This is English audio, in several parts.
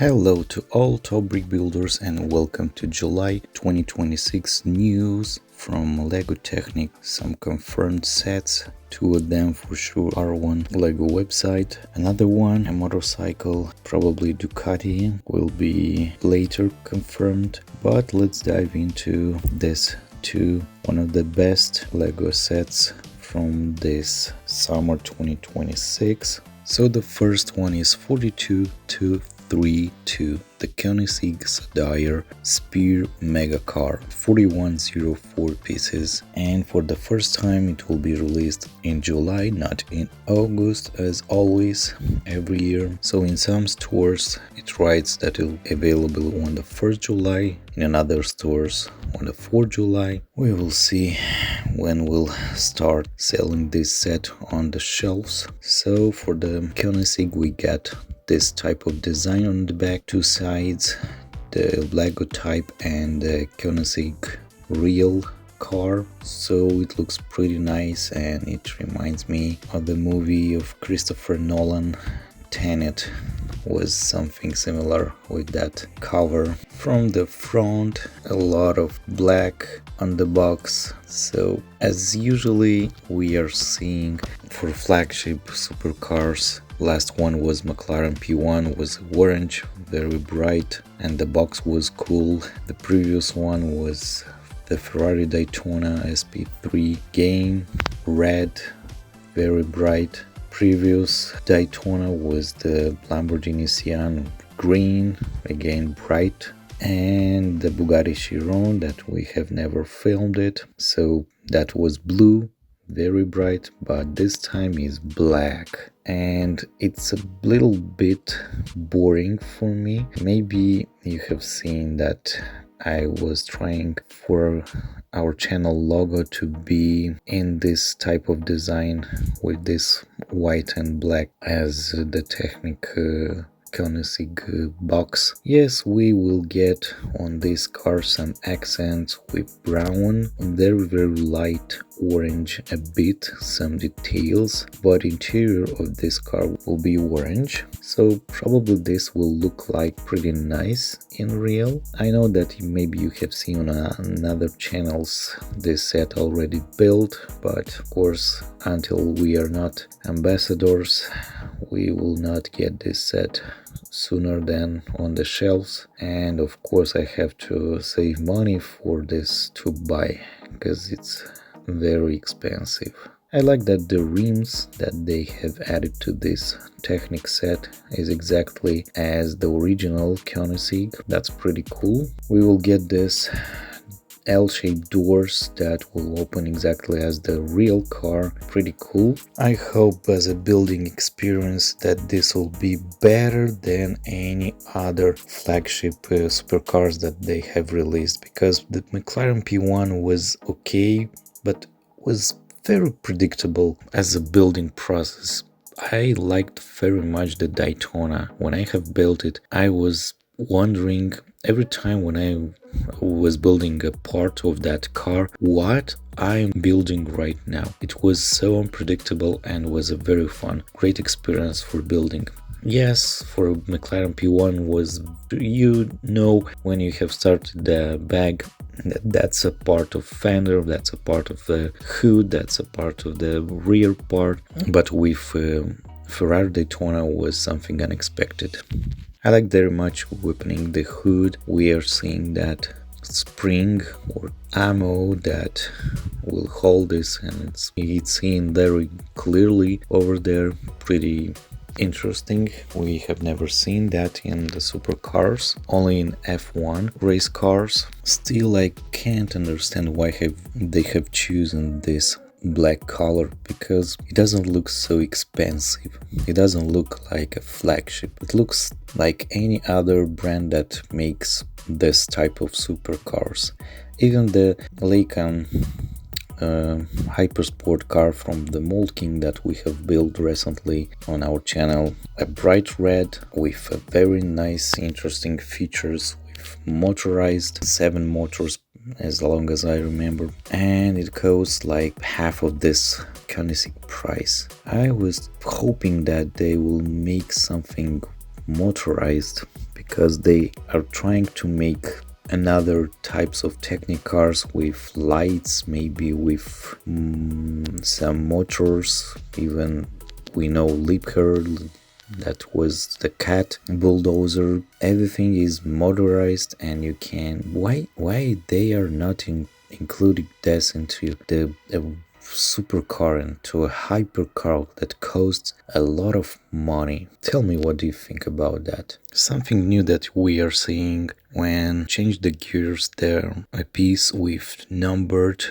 Hello to all top brick builders and welcome to July 2026 news from LEGO Technic. Some confirmed sets, two of them for sure are on LEGO website. Another one, a motorcycle, probably Ducati, will be later confirmed. But let's dive into this two, one of the best LEGO sets from this summer 2026. So the first one is 42-32, the Koenigsegg Sadair Spear Megacar, 4104 pieces, and for the first time it will be released in July, not in August as always every year. So in some stores it writes that it will be available on the 1st July, in other stores on the 4th July. We will see when we'll start selling this set on the shelves. So for the Koenigsegg we get this type of design on the back, two sides, the LEGO type and the Koenigsegg real car. So it looks pretty nice and it reminds me of the movie of Christopher Nolan, Technic. Was something similar with that cover. From the front, a lot of black on the box. So as usually we are seeing for flagship supercars, last one was McLaren P1, was orange, very bright, and the box was cool. The previous one was the Ferrari Daytona SP3 game, red, very bright. Previous Daytona was the Lamborghini Sian green, again bright, and the Bugatti Chiron that we have never filmed it, so that was blue, very bright, but this time is black and it's a little bit boring for me. Maybe you have seen that I was trying for our channel logo to be in this type of design with this white and black as the Technic Koenigsegg box. Yes, we will get on this car some accents with brown, very light orange, a bit some details, but interior of this car will be orange, so probably this will look like pretty nice in real. I know that maybe you have seen on other channels this set already built, but of course until we are not ambassadors we will not get this set sooner than on the shelves, and of course I have to save money for this to buy because it's very expensive. I like that the rims that they have added to this Technic set is exactly as the original Koenigsegg. That's pretty cool. We will get this L-shaped doors that will open exactly as the real car. Pretty cool. I hope as a building experience that this will be better than any other flagship supercars that they have released, because the McLaren P1 was okay but was very predictable as a building process. I liked very much the Daytona. When I have built it, I was wondering every time when I was building a part of that car what I'm building right now. It was so unpredictable and was a very fun, great experience for building. Yes, for McLaren P1 was, you know, when you have started the bag, that's a part of fender, that's a part of the hood, that's a part of the rear part, but with Ferrari Daytona was something unexpected. I like very much opening the hood. We are seeing that spring or ammo that will hold this, and it's seen very clearly over there. Pretty interesting. We have never seen that in the supercars, only in F1 race cars. Still, I can't understand why they have chosen this black color, because it doesn't look so expensive. It doesn't look like a flagship. It looks like any other brand that makes this type of supercars. Even the Lycan hypersport car from the Mold King that we have built recently on our channel, a bright red with a very nice interesting features, with motorized 7 motors as long as I remember, and it costs like half of this Koenigsegg price. I was hoping that they will make something motorized, because they are trying to make another types of Technic cars with lights, maybe with some motors. Even we know Liebherr, that was the cat bulldozer. Everything is motorized, and you can why they are not including this into the supercar and to a hypercar that costs a lot of money. Tell me, what do you think about that? Something new that we are seeing when change the gears there, a piece with numbered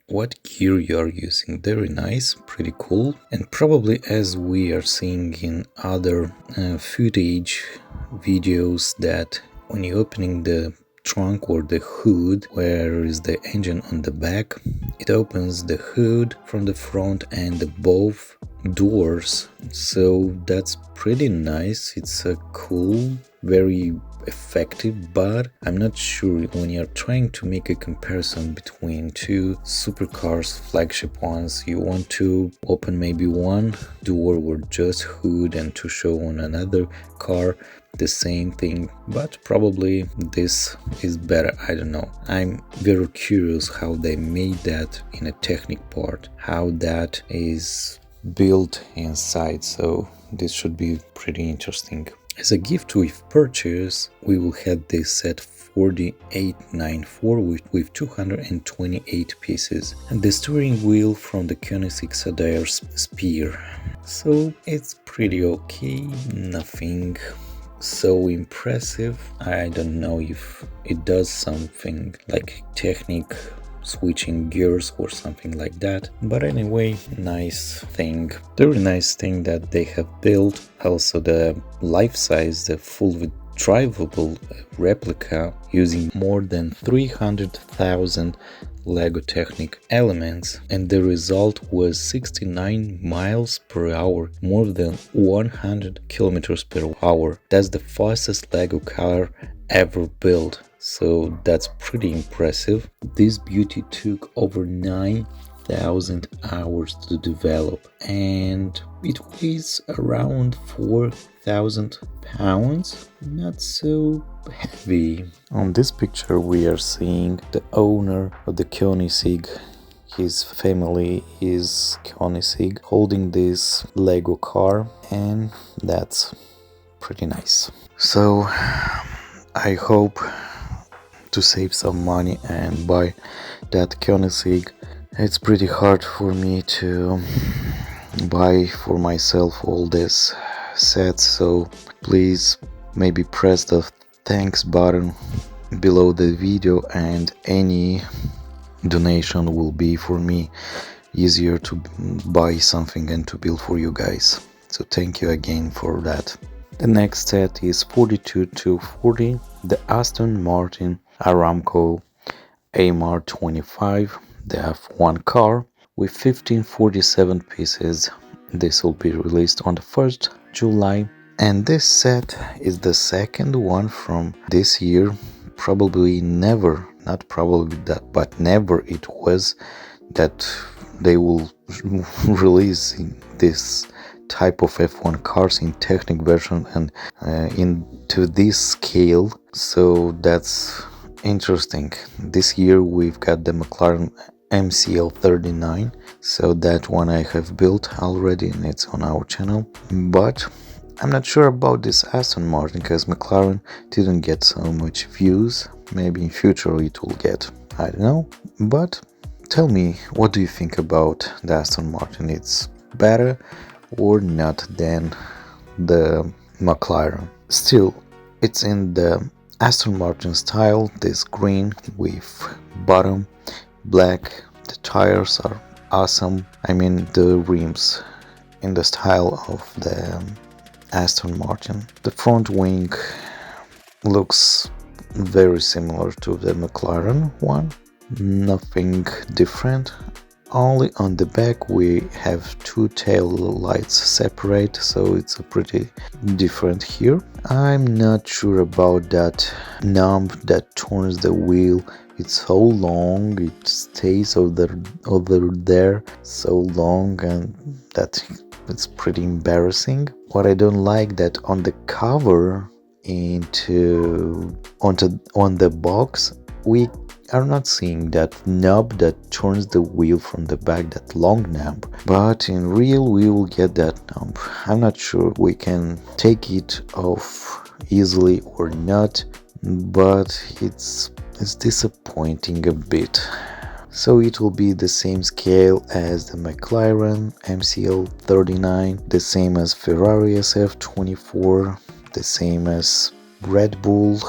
what gear you are using. Very nice, pretty cool. And probably, as we are seeing in other footage videos, that when you're opening the trunk or the hood, where is the engine on the back, it opens the hood from the front and the both doors. So that's pretty nice. It's a cool, very effective, but I'm not sure when you're trying to make a comparison between two supercars, flagship ones. You want to open maybe one door or just hood and to show on another car the same thing, but probably this is better. I don't know. I'm very curious how they made that in a Technic part, how that is built inside, so this should be pretty interesting. As a gift with purchase, we will have this set 4894 with 228 pieces, and the steering wheel from the Koenigsegg Sadair Spear. So it's pretty okay, nothing so impressive. I don't know if it does something like Technic switching gears or something like that, but anyway, nice thing. Very nice thing that they have built. Also the life size, the full drivable replica using more than 300,000 Lego Technic elements, and the result was 69 miles per hour, more than 100 kilometers per hour. That's the fastest Lego car ever built, so that's pretty impressive. This beauty took over 9,000 hours to develop, and it weighs around 4,000 pounds. Not so heavy. On this picture we are seeing the owner of the Koenigsegg. His family is Koenigsegg, holding this Lego car, and that's pretty nice. So I hope to save some money and buy that Koenigsegg. It's pretty hard for me to buy for myself all this sets, so please maybe press the thanks button below the video, and any donation will be for me easier to buy something and to build for you guys. So thank you again for that. The next set is 42-40, the Aston Martin Aramco AMR 25, the F1 car with 1547 pieces. This will be released on the 1st July, and this set is the second one from this year. Probably never, not probably that, but never it was that they will release this type of F1 cars in Technic version and into this scale. So that's interesting. This year we've got the McLaren MCL39, so that one I have built already and it's on our channel, but I'm not sure about this Aston Martin because McLaren didn't get so much views. Maybe in future it will get, I don't know. But tell me, what do you think about the Aston Martin? It's better or not than the McLaren? Still, it's in the Aston Martin style, this green with bottom black. The tires are awesome. I mean the rims in the style of the Aston Martin. The front wing looks very similar to the McLaren one, nothing different. Only on the back we have two tail lights separate, so it's a pretty different here. I'm not sure about that knob that turns the wheel. It's so long, it stays over there so long, and that it's pretty embarrassing. What I don't like that on the cover on the box, we are not seeing that knob that turns the wheel from the back, that long knob, but in real we will get that knob. I'm not sure we can take it off easily or not, but it's disappointing a bit. So it will be the same scale as the McLaren MCL39, the same as Ferrari SF24, the same as Red Bull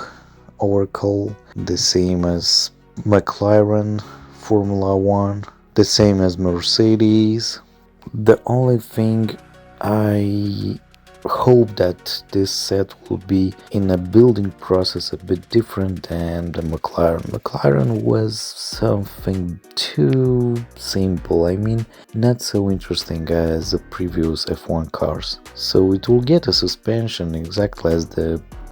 Oracle, the same as McLaren Formula 1, the same as Mercedes. The only thing I hope that this set will be in a building process a bit different than the McLaren. McLaren was something too simple, I mean not so interesting as the previous F1 cars. So it will get a suspension exactly as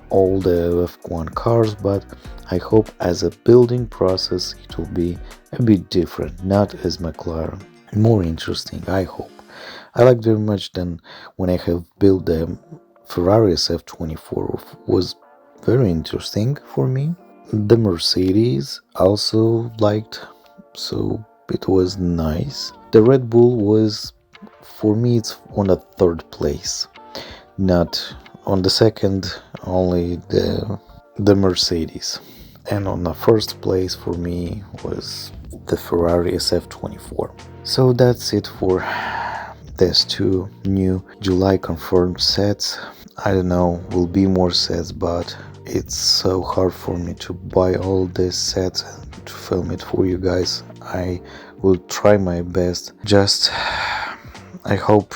all the F1 cars, but I hope as a building process it will be a bit different, not as McLaren. More interesting, I hope. I like very much than when I have built the Ferrari SF24, was very interesting for me. The Mercedes also liked, so it was nice. The Red Bull was, for me, it's on the third place, not on the second, only the Mercedes. And on the first place for me was the Ferrari SF24. So that's it for these two new July confirmed sets. I don't know, will be more sets, but it's so hard for me to buy all these sets and to film it for you guys. I will try my best. Just I hope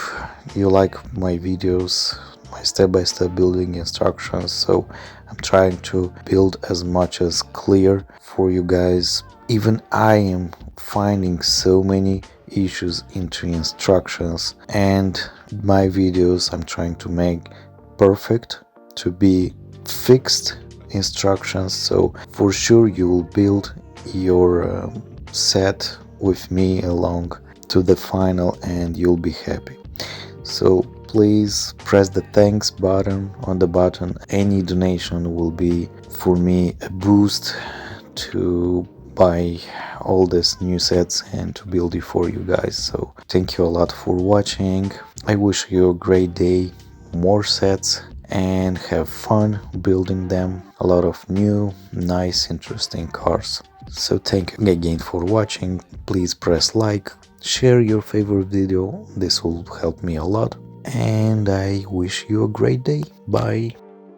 you like my videos, my step-by-step building instructions. So I'm trying to build as much as clear for you guys. Even I am finding so many issues into instructions, and my videos I'm trying to make perfect to be fixed instructions. So for sure you will build your set with me along to the final and you'll be happy. So please press the thanks button on the button. Any donation will be for me a boost to buy all these new sets and to build it for you guys. So thank you a lot for watching. I wish you a great day, more sets, and have fun building them. A lot of new, nice, interesting cars. So thank you again for watching. Please press like, share your favorite video. This will help me a lot. And I wish you a great day. Bye.